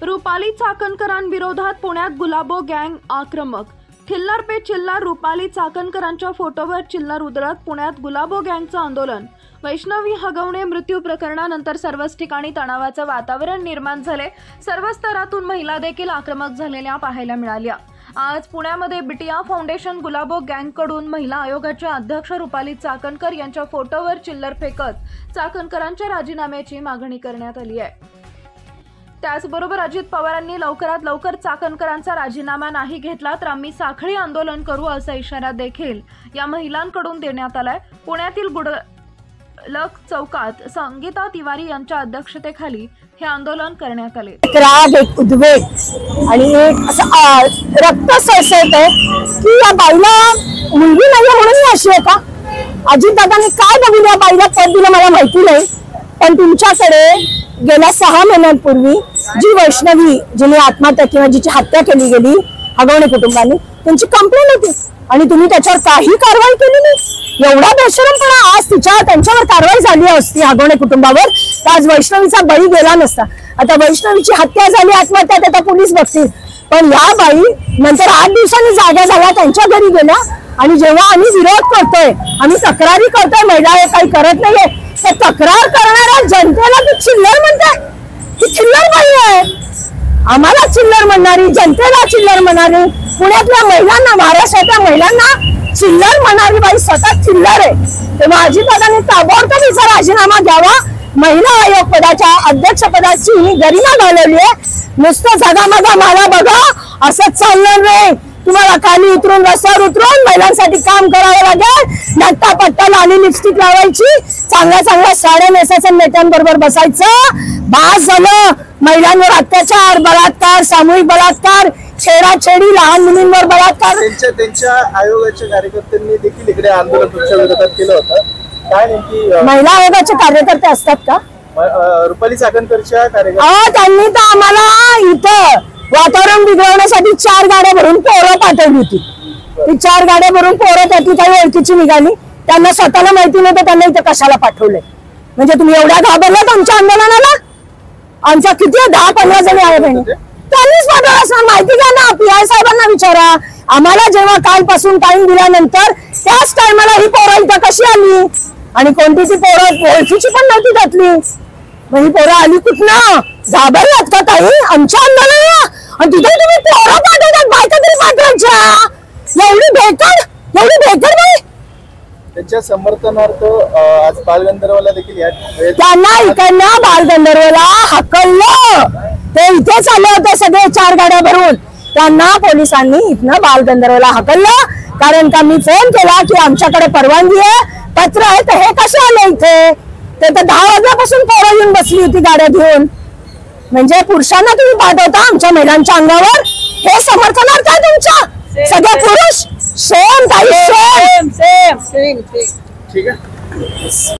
रुपाली चाकणकरांविरोधात पुण्यात गुलाबो गँग आक्रमक। थिल्लर पे चिल्लर रुपाली चाकणकरांच्या फोटोवर चिल्लर उधळत पुण्यात गुलाबो गँगचं आंदोलन। वैष्णवी हगवणे मृत्यू प्रकरणानंतर सर्वच ठिकाणी तणावाचं वातावरण निर्माण झाले। सर्व स्तरातून महिला देखील आक्रमक झालेल्या पाहायला मिळाल्या। आज पुण्यामध्ये बिटिया फाउंडेशन गुलाबो गँगकडून महिला आयोगाच्या अध्यक्ष रुपाली चाकणकर यांच्या फोटोवर चिल्लर फेकत चाकणकरांच्या राजीनाम्याची मागणी करण्यात आली आहे। त्याचबरोबर अजित पवारांनी लवकरात लवकर चाकणकरांचा राजीनामा नाही घेतला तर आम्ही साखळी आंदोलन करू असा इशारा देखील या महिलांकडून देण्यात आलाय। पुण्यातील गुडलक चौकात संगीता तिवारी यांच्या अध्यक्षतेखाली हे आंदोलन करण्यात आले। राग, एक उद्वेग आणि एक असं रक्त सळसळतंय की या बाईला मुलगी नाही म्हणून अशी आहे का? अजितदादांनी काय बघून या बाईला पद दिलं मला माहिती नाही, पण तुमच्याकडे गेल्या 6 महिन्यांपूर्वी जी वैष्णवी जिने आत्महत्या किंवा जिची हत्या केली गेली हगवणे कुटुंबाने, त्यांची कंप्लेंट होती आणि तुम्ही त्याच्यावर काही कारवाई केली नाही। एवढा बेशरमपणा आज त्यांच्यावर कारवाई झाली असती हगवणे कुटुंबावर तर आज वैष्णवीचा बळी गेला नसता। आता वैष्णवीची हत्या झाली, आत्महत्या आता पोलीस बघतील, पण या बाई नंतर 8 दिवसांनी जागा झाल्या, त्यांच्या घरी गेल्या आणि जेव्हा आम्ही विरोध करतोय, आम्ही तक्रारी करतोय, महिला हे काही करत नाहीये, तर तक्रार करणाऱ्या जनतेला ती चिल्लर म्हणते। ती चिल्लर बाई आहे, आम्हाला चिल्लर म्हणणारी, जनतेला चिल्लर म्हणणारी, पुण्यातल्या महिलांना, महाराष्ट्रातल्या महिलांना चिल्लर म्हणणारी बाई स्वतः चिल्लर आहे। तेव्हा अजितदादांनी ताबडतोब हिचा राजीनामा घ्यावा। महिला आयोग पदाच्या अध्यक्ष पदाची ही गरिमा घालवली आहे। नुसतं जगामगा मला बघा असं चालणार नाही, तुम्हाला खाली उतरून रस्त्यावर उतरून महिलांसाठी काम करावं लागेल। नट्टा पट्टा लाली लिपस्टिक लावायची, चांगल्या चांगल्या साड्या नेसायचं, नेत्यांबरोबर बसायचं, बास झालं। महिलांवर अत्याचार, बलात्कार, सामूहिक बलात्कार, छेडाछेडी, लहान मुलींवर बलात्कार। त्यांच्या आयोगाच्या कार्यकर्त्यांनी देखील इकडे आंदोलन तुमच्या विरोधात केलं होतं, काय नेमकी महिला आयोगाचे कार्यकर्ते असतात का? रुपाली चाकणकरच्या कार्यकर्ते त्यांनी तर आम्हाला इथं वातावरण बिघडवण्यासाठी 4 गाड्या भरून पोरं पाठवली होती। ती 4 गाड्या भरून पोरं त्यातली काही ओळखीची निघाली, त्यांना स्वतःला माहिती नव्हतं त्यांना इथं कशाला पाठवलंय। म्हणजे तुम्ही एवढ्या घाबरलात आमच्या आंदोलनाला? आमच्या किती 10-15 जणी आहे बहिणी, त्यांनीच पाठवलं असणार। माहिती घ्या ना, PI साहेबांना विचारा। आम्हाला जेव्हा कालपासून टाइम दिल्यानंतर त्याच टायमाला ही पोरं इथं कशी आली आणि कोणती ती पोरं ओळखीची पण नव्हती त्यातली, मग ही पोरं आली कुठनं? घाबरलात का काही आमच्या आंदोलनाला? आणि तिथे तुम्ही पोरं पाठवतात, बायका तरी पाठवायच्या। एवढी भेटड बाई। त्यांच्या समर्थनार्थ आज बालगंधर्वला देखील त्यांना इकडनं बालगंधर्वला हकललं, ते इथेच आले होते सगळे 4 गाड्या भरून, त्यांना पोलिसांनी इथनं बालगंधर्वला हकललं। कारण का मी फोन केला की आमच्याकडे परवानगी आहे, पत्र आहे, तर हे कसे आले इथे? ते तर 10 वाजल्यापासून पोरं येऊन बसली होती गाड्या घेऊन। म्हणजे पुरुषांना तुम्ही पाठवता आमच्या महिलांच्या अंगावर, हे समर्थनार्थ आहे तुमच्या सगळे पुरुष? सेम ताई, सेम। ठीक आहे।